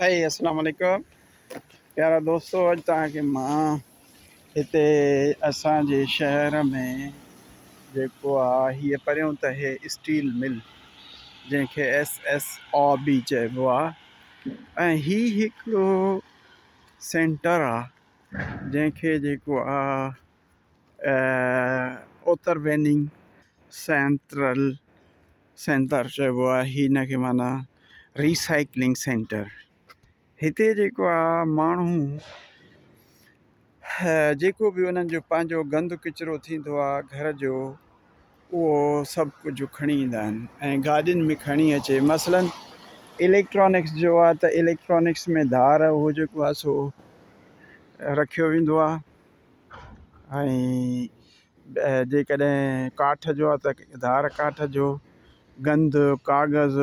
अस्सलाम वालेकुम प्यारा दोस्तों। अॼु तव्हांखे मां हिते असांजे शहर में जेको आहे हीअ परियों त हे स्टील मिल जंहिंखे SSO बि चइबो आहे ऐं हीअ हिकिड़ो सेंटर आहे जंहिंखे जेको आहे उत्तर वेनिंग सेंटर चइबो आहे। हिनखे माना रिसाइक्लिंग सेंटर। हिते जेको आहे माण्हू जेको बि उन्हनि जो पंहिंजो गंद किचिरो थींदो आहे घर जो उहो सभु कुझु खणी ईंदा आहिनि ऐं गाॾियुनि में खणी अचे। मसलन इलेक्ट्रॉनिक्स जो आहे त इलेक्ट्रॉनिक्स में धार उहो जेको आहे सो रखियो वेंदो आहे ऐं जेकॾहिं काठ जो आहे त धार काठ जो, गंद कागज़।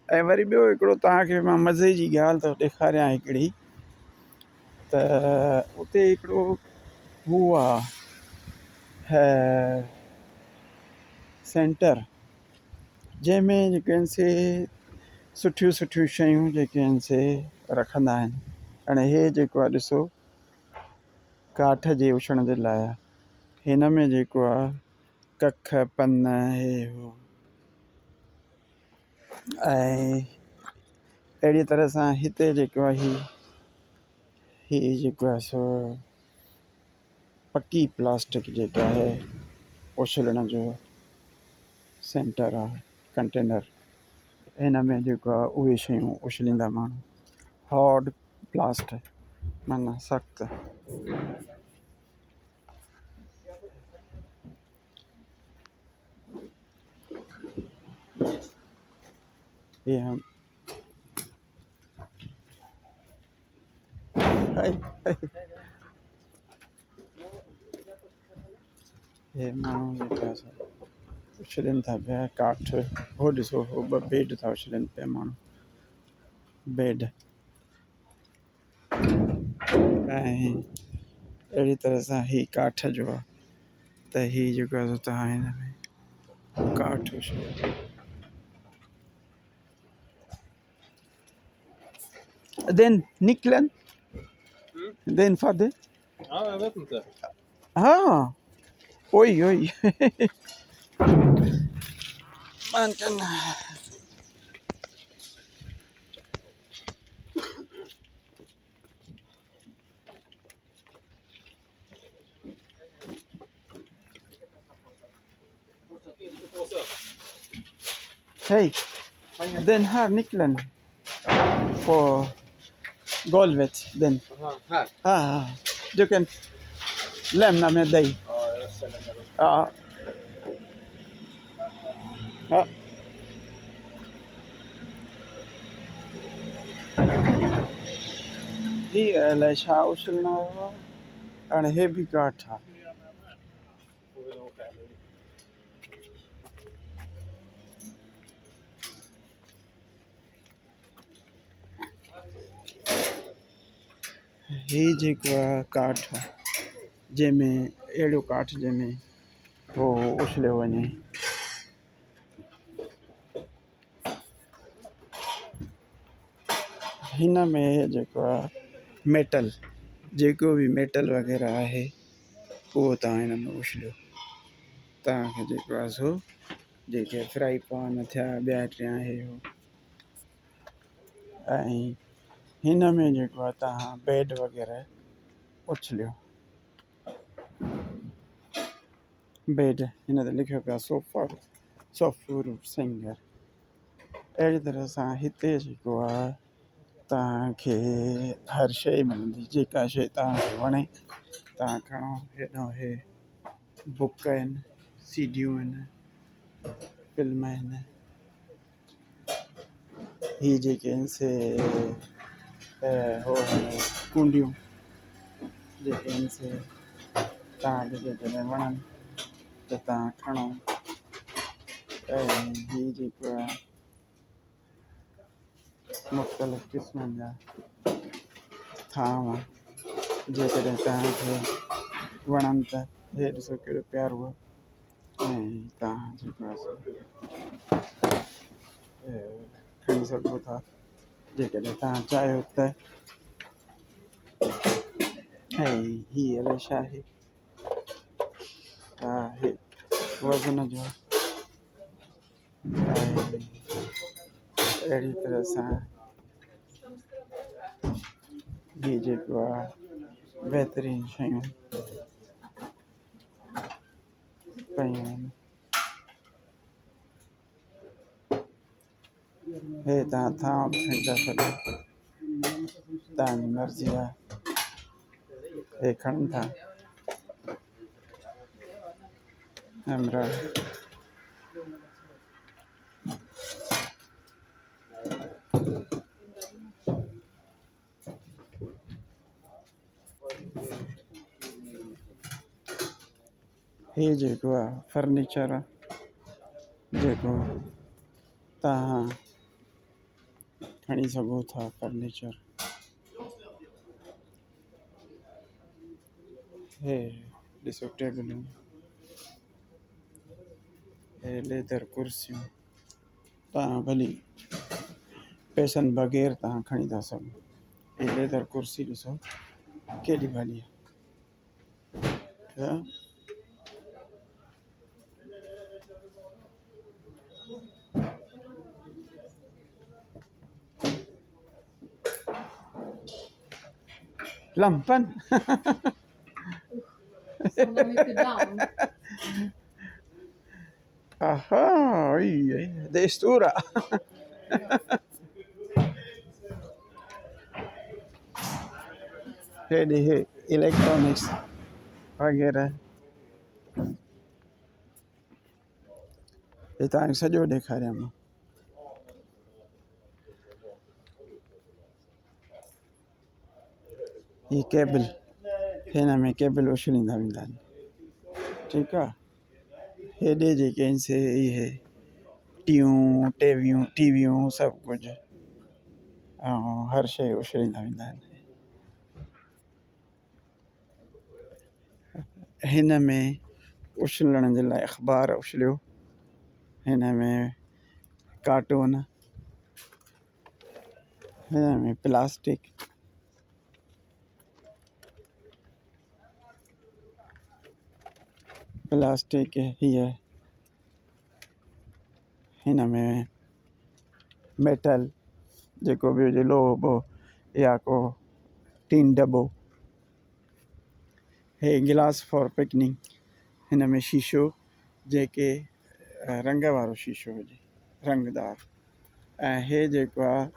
ऐं वरी ॿियो हिकिड़ो तव्हांखे मां मज़े जी ॻाल्हि थो ॾेखारियां हिकिड़ी, त उते हिकिड़ो हू आहे सेंटर जंहिंमें जेके आहिनि से सुठियूं सुठियूं शयूं जेके आहिनि से रखंदा आहिनि। हाणे हे जेको आहे ॾिसो काठ जे उछण जे लाइ हिन में जेको आहे कख पन हे हो ऐं अहिड़ी तरह सां हिते जेको आहे हीअ जेको आहे सो पकी प्लास्टिक जेका आहे उछलण जो सेंटर आहे, कंटेनर। हिन में जेको आहे उहे शयूं उछलींदा माण्हू। हार्ड प्लास्ट माना सख़्तु। ये हम हे माण्हू जेका उछलनि था पिया काठ। हो ॾिसो हो ॿ बेड था उछलनि पिया माण्हू, बेड। ऐं अहिड़ी तरह सां हीअ काठ जो आहे त हीअ जेको आहे तव्हां हिन में काठ उछलियो। Den nyckeln? Den fadde? Ja, jag vet inte. Oj, oj. Man kan... Hej, den här nyckeln på golvet, den. Här? Du kan lämna med dig. Ja, jag ställer mig upp. Ja. हीअ अलाए छा उछलणो हो। हाणे हे बि काठ आहे। ही जेको आहे काठ जंहिंमें अहिड़ो काठ जंहिंमें हो उछलियो वञे। हिन में जेको आहे मेटल, जेको बि मेटल वग़ैरह आहे उहो तव्हां हिन में उछलियो। तव्हांखे जेको आहे सो जेके फ्राई पैन थिया ॿिया टिया हे हो। ऐं हिन में जेको आहे तव्हां बेड वग़ैरह उछलियो। बेड हिन ते लिखियो पियो आहे सोफर सिंगर। अहिड़ी तरह सां हिते जेको आहे तव्हांखे हर शइ मिलंदी। जेका शइ तव्हांखे वणे तव्हां खणो। हेॾो हे बुक आहिनि, सीडियूं आहिनि, फिल्म आहिनि। हीअ जेके आहिनि से हो कूंडियूं जेके आहिनि से तव्हांखे जेकॾहिं वणनि त तव्हां खणो। ऐं हीअ जेको आहे मुख़्तलिफ़ क़िस्मनि जा थांव जेकॾहिं तव्हांखे वणनि त हे ॾिसो कहिड़ो प्यारो आहे। ऐं तव्हां जेको आहे खणी सघो था। जेकॾहिं तव्हां चाहियो त ऐं हीअ अलाए छा आहे हा हे वज़न जो ऐं अहिड़ी तरह सां हीअ जेको आहे बहितरीनु शयूं पयूं आहिनि हे तव्हां थांव बि खणी था सघो तव्हांजी मर्ज़ी आहे हे खणनि था हमरा हे जेको आहे फर्नीचर आहे जेको तव्हां खणी सघो था फर्नीचर हे ॾिसो टेबलूं हे लेदर कुर्सियूं तव्हां भली पैसनि बग़ैर तव्हां खणी था सघो हे लेदर कुर्सी ॾिसो केॾी भली आहे lampan aha iya det är stora det är electronics वग़ैरह हे तव्हांखे सॼो ॾेखारियां मां ही केबल हिन में केबल उछलींदा वेंदा आहिनि ठीकु आहे हेॾे जेके आहिनि से इहे टीवियूं सभु कुझु ऐं हर शइ उछलींदा वेंदा आहिनि हिन में उछलण जे लाइ अख़बार उछलियो हिन में कार्टून हिन में प्लास्टिक हीअ हिन में मेटल जेको बि हुजे लोहो या को टीन दॿो हे गिलास फॉर पिकनिक हिन में शीशो जेके रंग वारो शीशो हुजे रंगदार ऐं हे जेको आहे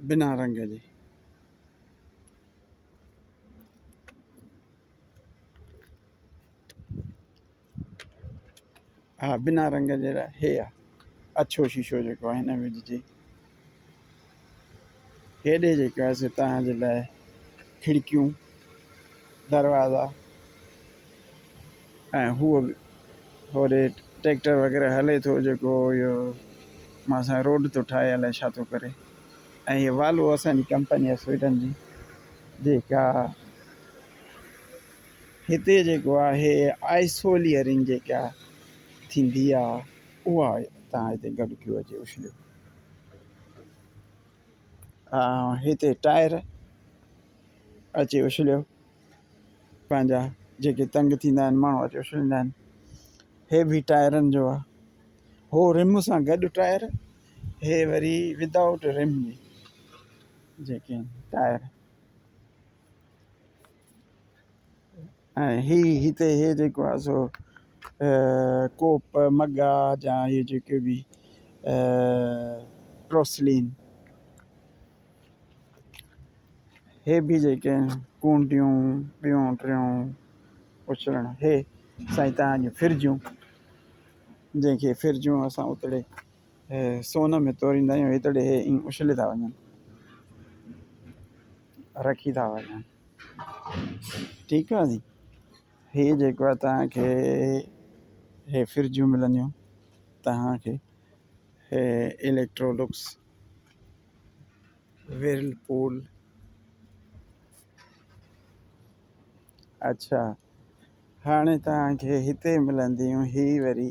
बिना रंग जे हा बिना रंग जे लाइ हे आहे अछो शीशो जेको आहे हिन में विझिजे हेॾे जेको आहे से तव्हांजे लाइ खिड़कियूं दरवाज़ा ऐं हूअ बि होॾे ट्रैक्टर वग़ैरह हले थो जेको इहो मां रोड थो ठाहे अलाए छा थो करे ऐं हीअ वाल्वो असांजी कंपनी आहे स्वीडन जी जेका हिते जेको आहे आइसोलियरिंग जेका थींदी आहे उहा तव्हां हिते गॾु कयो अचे उछलियो हिते टायर अची उछलियो पंहिंजा जेके तंग थींदा आहिनि माण्हू अची उछलींदा आहिनि हे बि टायरनि जो आहे हो रिम सां गॾु टायर हे वरी विदाउट रिम जेके आहिनि टायर ऐं हिते हे जेको आहे सो कोप मगा जा इहे जेके बि प्रोसलीन हे बि जेके आहिनि कूंडियूं ॿियूं टियूं उछलण हे साईं तव्हांजूं फिरिजूं जंहिंखे फिरिजूं असां उतड़े सोन में तोरींदा आहियूं हितड़े हे ईअं उछले था वञनि रखी था वञनि ठीकु आहे नी हे जेको आहे तव्हांखे हे फिरिजूं मिलंदियूं तव्हांखे हे इलेक्ट्रोलुक्स विर्लपूल अच्छा हाणे तव्हांखे हिते मिलंदियूं ही वरी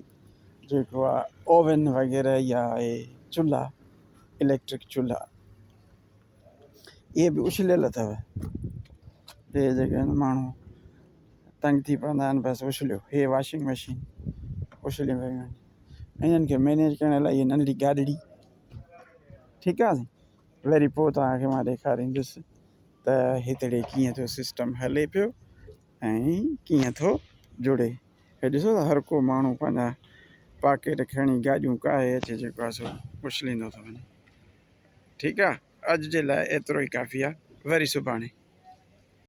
जेको आहे ओवन वग़ैरह या आहे चुल्हा इलेक्ट्रिक चुल्हा इहे बि उछलियल अथव। इहे जेके आहिनि माण्हू तंग थी पवंदा आहिनि बसि उछलियो। इहे वॉशिंग मशीन उछलियूं वियूं आहिनि। इन्हनि खे मैनेज करण लाइ इहा नंढी गाॾड़ी ठीकु आहे। वरी पोइ तव्हांखे मां ॾेखारींदुसि त हिकिड़े कीअं थो सिस्टम हले पियो ऐं कीअं थो जुड़े। हे ॾिसो था हर को माण्हू पंहिंजा पॉकेट खणी गाॾियूं काहे अचे जेको आहे सो उछलींदो थो वञे। ठीकु आहे, अॼु जे लाइ एतिरो ई काफ़ी आहे। वरी सुभाणे।